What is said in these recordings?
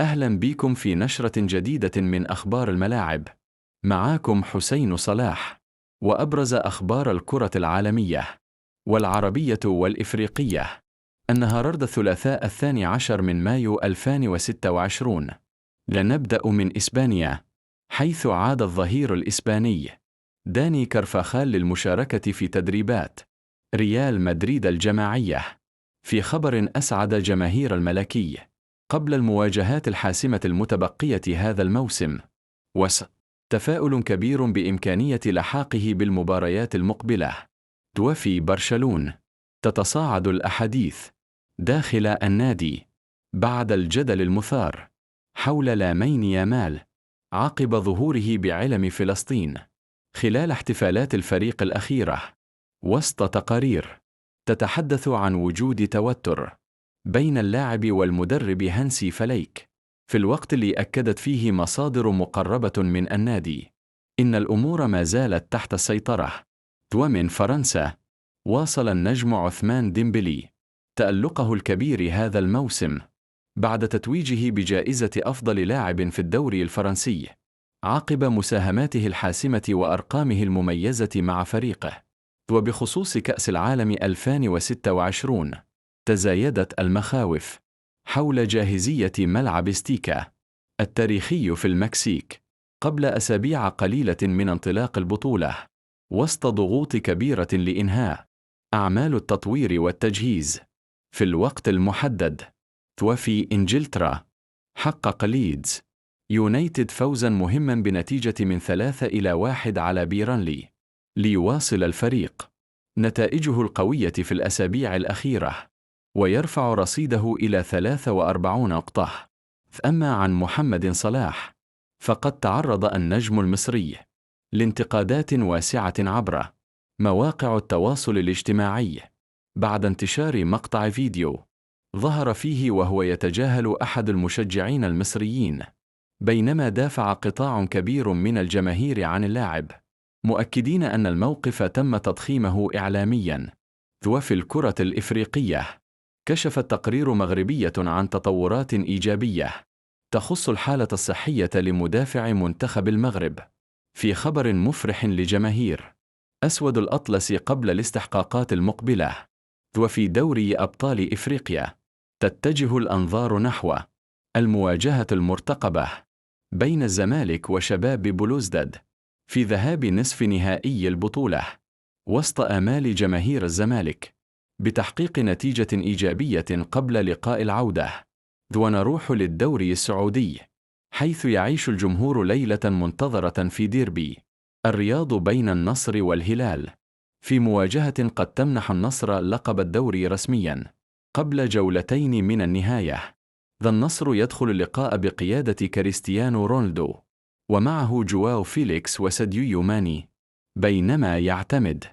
أهلا بكم في نشرة جديدة من أخبار الملاعب. معاكم حسين صلاح، وأبرز أخبار الكرة العالمية والعربية والإفريقية النهاردة الثلاثاء 12 من مايو 2026. لنبدأ من إسبانيا، حيث عاد الظهير الإسباني داني كارفاخال للمشاركة في تدريبات ريال مدريد الجماعية، في خبر أسعد جماهير الملكي قبل المواجهات الحاسمة المتبقية هذا الموسم. تفاؤل كبير بإمكانية لحاقه بالمباريات المقبلة. وفي برشلونة تتصاعد الأحاديث داخل النادي بعد الجدل المثار حول لامين يامال عقب ظهوره بعلم فلسطين خلال احتفالات الفريق الأخيرة، وسط تقارير تتحدث عن وجود توتر بين اللاعب والمدرب هانسي فليك، في الوقت اللي أكدت فيه مصادر مقربة من النادي إن الأمور ما زالت تحت السيطرة. ومن فرنسا، واصل النجم عثمان ديمبلي تألقه الكبير هذا الموسم بعد تتويجه بجائزة أفضل لاعب في الدوري الفرنسي عقب مساهماته الحاسمة وأرقامه المميزة مع فريقه. وبخصوص كأس العالم 2026، تزايدت المخاوف حول جاهزية ملعب ستيكا التاريخي في المكسيك قبل أسابيع قليلة من انطلاق البطولة، وسط ضغوط كبيرة لإنهاء أعمال التطوير والتجهيز في الوقت المحدد. وفي إنجلترا، حقق ليدز يونايتد فوزا مهما بنتيجة من 3-1 على بيرنلي ليواصل الفريق نتائجه القوية في الأسابيع الأخيرة ويرفع رصيده إلى 43 نقطة. أما عن محمد صلاح، فقد تعرض النجم المصري لانتقادات واسعة عبر مواقع التواصل الاجتماعي بعد انتشار مقطع فيديو ظهر فيه وهو يتجاهل أحد المشجعين المصريين بينما دافع قطاع كبير من الجماهير عن اللاعب، مؤكدين أن الموقف تم تضخيمه إعلامياً. وفي الكرة الإفريقية، كشفت تقرير مغربية عن تطورات إيجابية تخص الحالة الصحية لمدافع منتخب المغرب، في خبر مفرح لجماهير أسود الأطلس قبل الاستحقاقات المقبلة. وفي دوري أبطال إفريقيا، تتجه الأنظار نحو المواجهة المرتقبة بين الزمالك وشباب بلوزداد في ذهاب نصف نهائي البطولة، وسط آمال جماهير الزمالك بتحقيق نتيجة إيجابية قبل لقاء العودة. ونروح للدوري السعودي، حيث يعيش الجمهور ليلة منتظرة في ديربي الرياض بين النصر والهلال، في مواجهة قد تمنح النصر لقب الدوري رسميا قبل جولتين من النهاية. النصر يدخل اللقاء بقيادة كريستيانو رونالدو ومعه جواو فيليكس وساديو ماني، بينما يعتمد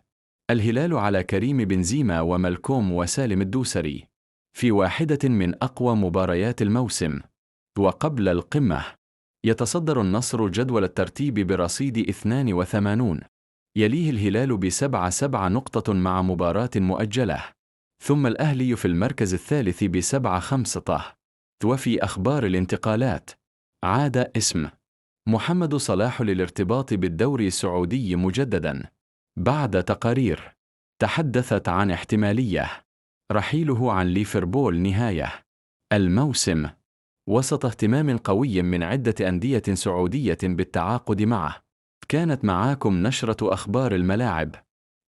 الهلال على كريم بنزيما وملكوم وسالم الدوسري في واحدة من أقوى مباريات الموسم. وقبل القمة، يتصدر النصر جدول الترتيب برصيد 82، يليه الهلال ب7 نقطة مع مباراة مؤجلة، ثم الأهلي في المركز الثالث ب7. وفي أخبار الانتقالات، عاد اسم محمد صلاح للارتباط بالدوري السعودي مجددا بعد تقارير تحدثت عن احتمالية رحيله عن ليفربول نهاية الموسم، وسط اهتمام قوي من عدة أندية سعودية بالتعاقد معه. كانت معاكم نشرة أخبار الملاعب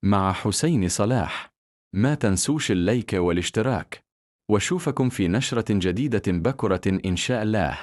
مع حسين صلاح. ما تنسوش اللايك والاشتراك، وشوفكم في نشرة جديدة بكرة إن شاء الله.